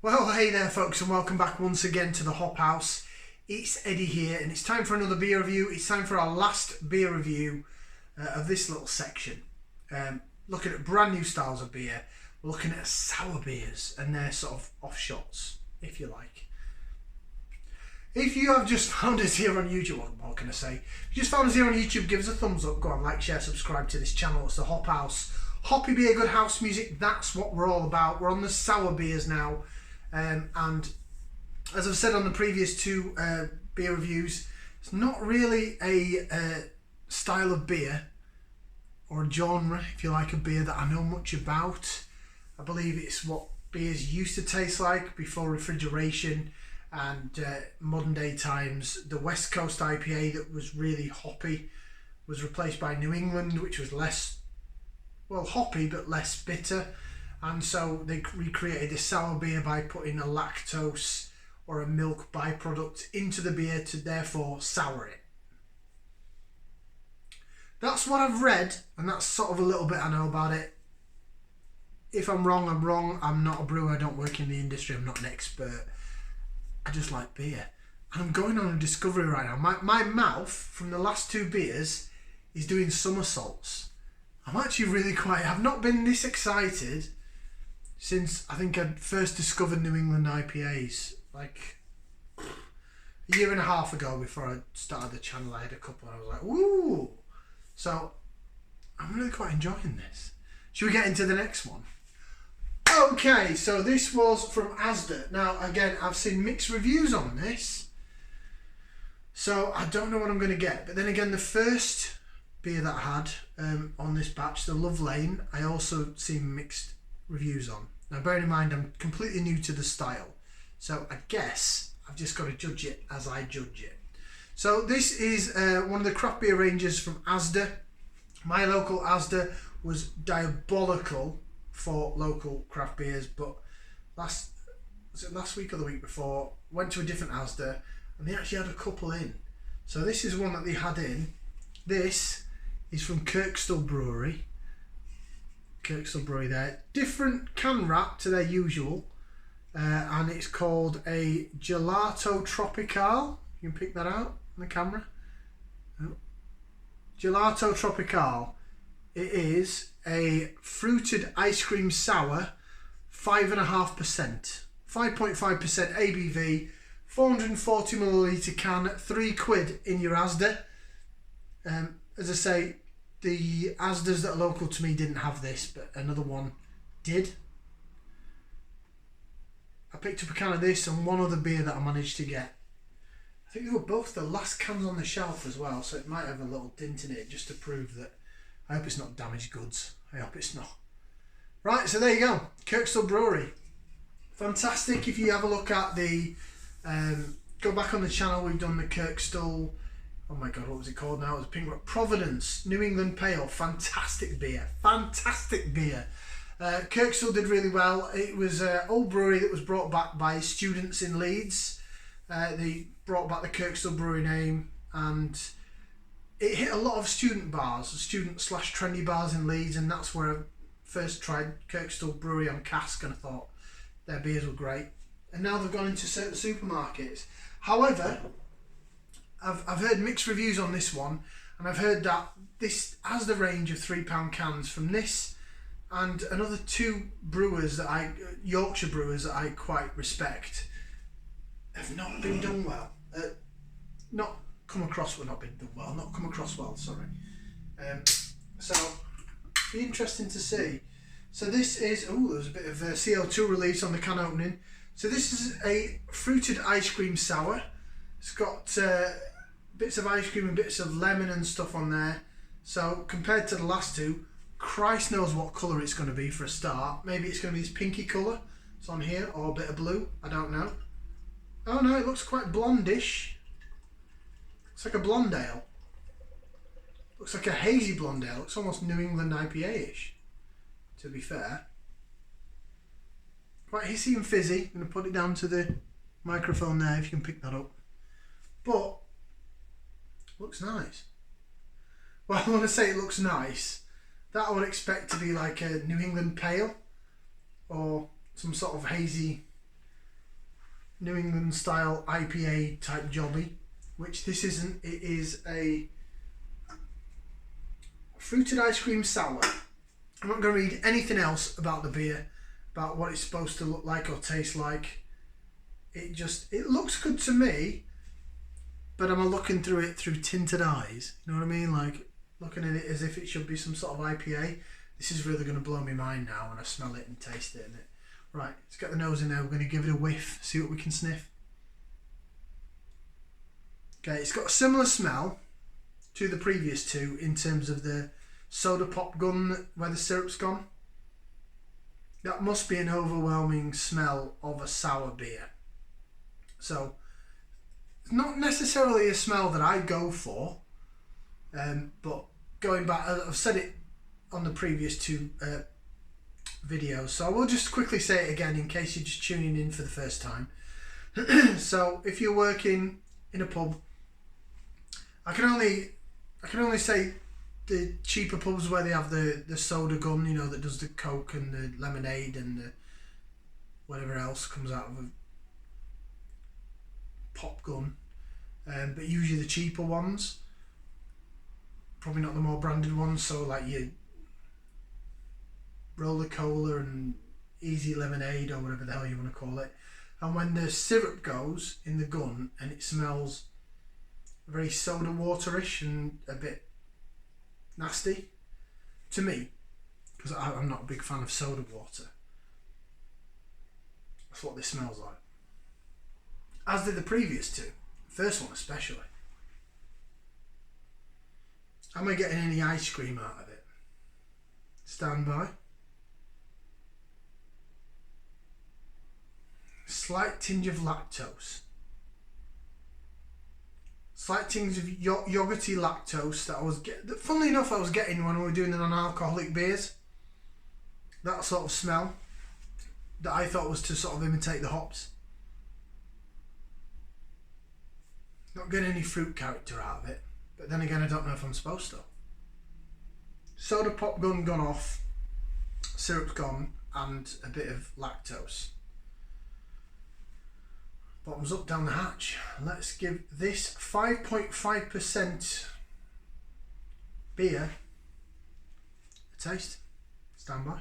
Well, hey there folks, and welcome back once again to the Hop House. It's Eddie here, and it's time for another beer review. It's time for our last beer review of this little section. Looking at brand new styles of beer, we're looking at sour beers and their sort of offshots, if you like. If you have just found us here on YouTube, what can I say? If you just found us here on YouTube, give us a thumbs up, go on, like, share, subscribe to this channel. It's the Hop House. Hoppy beer, good house music, that's what we're all about. We're on the sour beers now. And as I've said on the previous two beer reviews, it's not really a style of beer or a genre, if you like, a beer that I know much about. I believe it's what beers used to taste like before refrigeration and modern day times. The West Coast IPA that was really hoppy was replaced by New England, which was less, well, hoppy but less bitter. And so they recreated a sour beer by putting a lactose or a milk byproduct into the beer to therefore sour it. That's what I've read, and that's sort of a little bit I know about it. If I'm wrong, I'm wrong. I'm not a brewer, I don't work in the industry, I'm not an expert. I just like beer. And I'm going on a discovery right now. My mouth from the last two beers is doing somersaults. I'm actually really I've not been this excited since I think I'd first discovered New England IPAs, like a year and a half ago. Before I started the channel, I had a couple and I was like, woo! So I'm really quite enjoying this. Should we get into the next one? Okay, so this was from Asda. Now again, I've seen mixed reviews on this, so I don't know what I'm going to get. But then again, the first beer that I had on this batch, the Love Lane, I also seen mixed reviews on. Now bear in mind, I'm completely new to the style, so I guess I've just got to judge it as I judge it. So this is one of the craft beer ranges from Asda. My local Asda was diabolical for local craft beers, but last week or the week before, went to a different Asda and they actually had a couple in. So this is one that they had in. This is from Kirkstall Brewery. Kirkstall Brewery there. Different can wrap to their usual. And it's called a Gelato Tropicale. You can pick that out on the camera. Oh. Gelato Tropicale. It is a fruited ice cream sour, 5.5%. 5.5% ABV, 440ml can, £3 in your Asda. As I say, the Asdas that are local to me didn't have this, but another one did. I picked up a can of this and one other beer that I managed to get. I think they were both the last cans on the shelf as well, so it might have a little dint in it just to prove that. I hope it's not damaged goods. I hope it's not. Right, so there you go. Kirkstall Brewery. Fantastic. If you have a look at the... go back on the channel, we've done the Kirkstall... Oh my god, what was it called now? It was Pink Rock Providence New England Pale. Fantastic beer. Fantastic beer. Kirkstall did really well. It was an old brewery that was brought back by students in Leeds. They brought back the Kirkstall Brewery name, and it hit a lot of student bars, student/trendy bars in Leeds, and that's where I first tried Kirkstall Brewery on cask, and I thought their beers were great. And now they've gone into certain supermarkets. However, I've heard mixed reviews on this one, and I've heard that this has the range of £3 cans from this and another two brewers that Yorkshire brewers that I quite respect, have not been done well. Not come across well, sorry. So, be interesting to see. So this is, there's a bit of CO2 release on the can opening. So this is a fruited ice cream sour. It's got bits of ice cream and bits of lemon and stuff on there. So compared to the last two, Christ knows what colour it's going to be for a start. Maybe it's going to be this pinky colour. It's on here, or a bit of blue. I don't know. Oh no, it looks quite blondish. It's like a blonde ale. Looks like a hazy blonde ale. It's almost New England IPA-ish, to be fair. Quite hissy and fizzy. I'm going to put it down to the microphone there if you can pick that up. But looks nice. Well, I want to say it looks nice. That I would expect to be like a New England Pale or some sort of hazy New England style IPA type jobby, which this isn't. It is a fruited ice cream sour. I'm not going to read anything else about the beer, about what it's supposed to look like or taste like. It looks good to me, but am I looking through it through tinted eyes? You know what I mean? Like looking at it as if it should be some sort of IPA. This is really going to blow my mind now when I smell it and taste it. Right, let's get the nose in there. We're going to give it a whiff, see what we can sniff. Okay, it's got a similar smell to the previous two in terms of the soda pop gun where the syrup's gone. That must be an overwhelming smell of a sour beer. So, it's not necessarily a smell that I go for, but going back, I've said it on the previous two videos, so I will just quickly say it again in case you're just tuning in for the first time. So, if you're working in a pub, I can only say the cheaper pubs where they have the soda gun, you know, that does the Coke and the lemonade and the whatever else comes out of a pop gun, but usually the cheaper ones, probably not the more branded ones, so like your Roller Cola and Easy Lemonade or whatever the hell you want to call it. And when the syrup goes in the gun and it smells very soda waterish and a bit nasty to me, because I'm not a big fan of soda water. That's what this smells like. As did the previous two, first one especially. Am I getting any ice cream out of it? Stand by. Slight tinge of lactose. Slight tinge of yogurty lactose that I was getting. Funnily enough, I was getting when we were doing the non-alcoholic beers. That sort of smell that I thought was to sort of imitate the hops. Not getting any fruit character out of it, but then again, I don't know if I'm supposed to. Soda pop gun gone off, syrup's gone, and a bit of lactose. Bottoms up down the hatch. Let's give this 5.5% beer a taste. Stand by.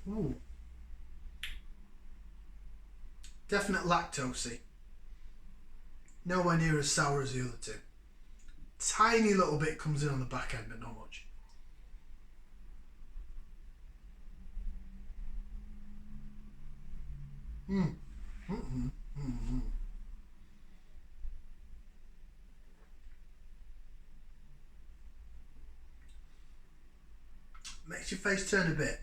Ooh. Definite lactosey. Nowhere near as sour as the other two. Tiny little bit comes in on the back end, but not much. Makes your face turn a bit.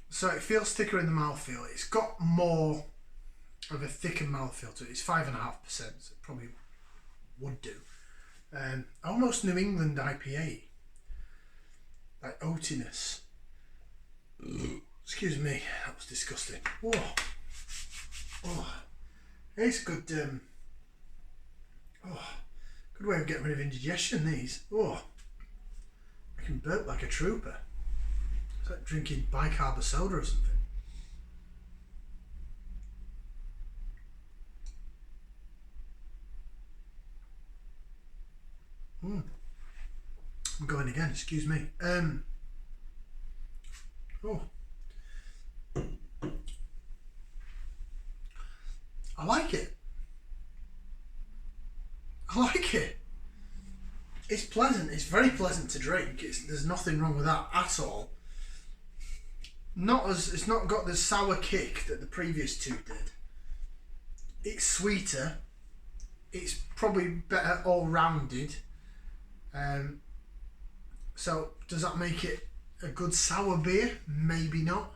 So it feels thicker in the mouthfeel. It's got more of a thicker mouthfeel to it. It's 5.5%, so it probably would do. Almost New England IPA, like oatiness. Excuse me, that was disgusting. Whoa. Oh, it's good. Good way of getting rid of indigestion. These. Oh, I can burp like a trooper. It's like drinking bicarb soda or something. I'm going again, excuse me. Oh, I like it. It's pleasant. It's very pleasant to drink. There's nothing wrong with that at all. It's not got the sour kick that the previous two did. It's sweeter. It's probably better all rounded. So does that make it a good sour beer? Maybe not.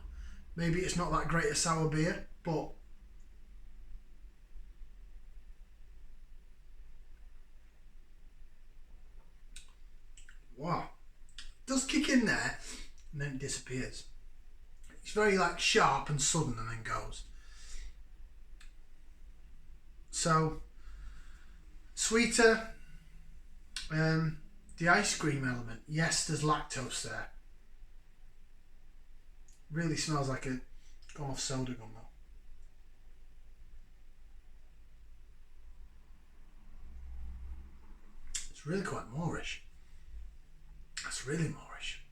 Maybe it's not that great a sour beer, but wow, it does kick in there and then it disappears. It's very like sharp and sudden and then goes. So sweeter. The ice cream element. Yes, there's lactose there. Really smells like a gone off soda gum though. It's really quite Moorish. That's really Moorish.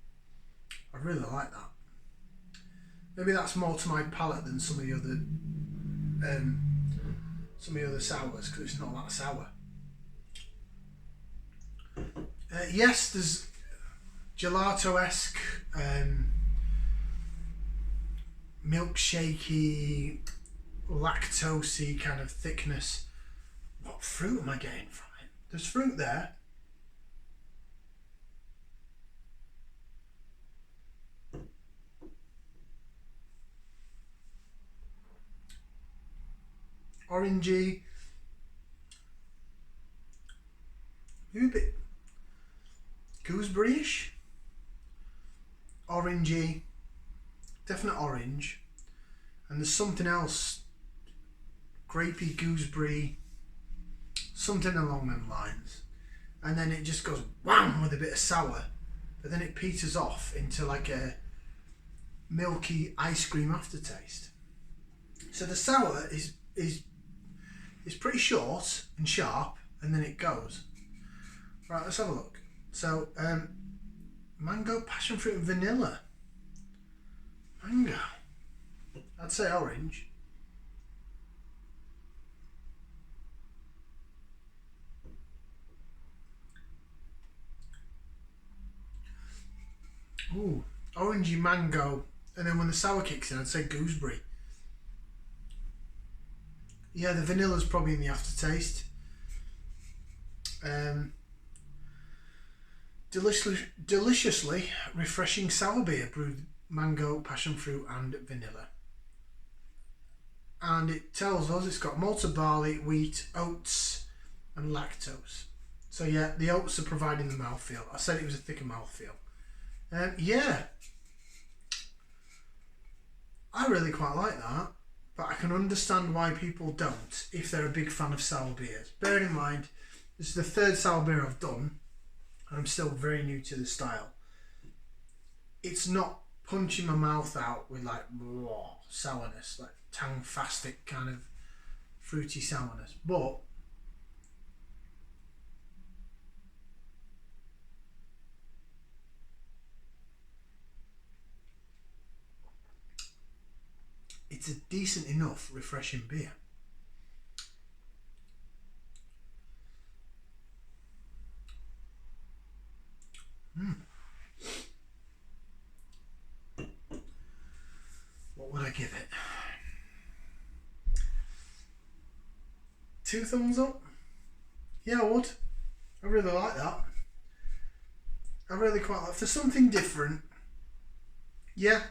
I really like that. Maybe that's more to my palate than some of the other sours, because it's not that sour. Yes, there's gelato-esque, milkshakey, lactosey kind of thickness. What fruit am I getting from it? There's fruit there. Orangey. Maybe a bit gooseberry-ish. Orangey. Definite orange. And there's something else. Grapey, gooseberry. Something along them lines. And then it just goes wham with a bit of sour. But then it peters off into like a milky ice cream aftertaste. So the sour is pretty short and sharp, and then it goes. Right, let's have a look. So, mango, passion fruit and vanilla. Mango. I'd say orange. Ooh, orangey mango. And then when the sour kicks in, I'd say gooseberry. Yeah, the vanilla's probably in the aftertaste. Deliciously refreshing sour beer brewed mango, passion fruit and vanilla. And it tells us it's got malted barley, wheat, oats and lactose. So yeah, the oats are providing the mouthfeel. I said it was a thicker mouthfeel. Yeah, I really quite like that. But I can understand why people don't if they're a big fan of sour beers. Bearing in mind, this is the third sour beer I've done, and I'm still very new to the style. It's not punching my mouth out with like raw sourness, like tang-fastic kind of fruity sourness, but it's a decent enough refreshing beer. What would I give it? 2 thumbs up? Yeah, I would. I really like that. I really quite like, for something different. Yeah,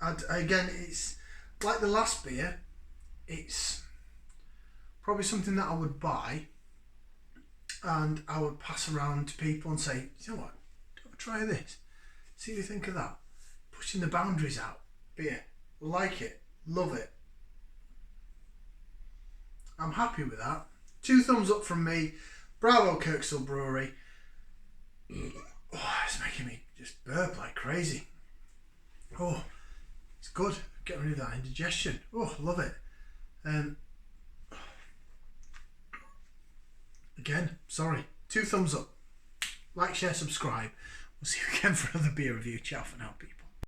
again, it's like the last beer. It's probably something that I would buy and I would pass around to people and say, you know what, try this, see what you think of that. Pushing the boundaries out. Beer, like it, love it. I'm happy with that. 2 thumbs up from me. Bravo, Kirkstall Brewery. Oh, it's making me just burp like crazy. Oh, it's good. Getting rid of that indigestion. Oh, love it. Again, sorry. 2 thumbs up. Like, share, subscribe. We'll see you again for another beer review. Ciao for now, people.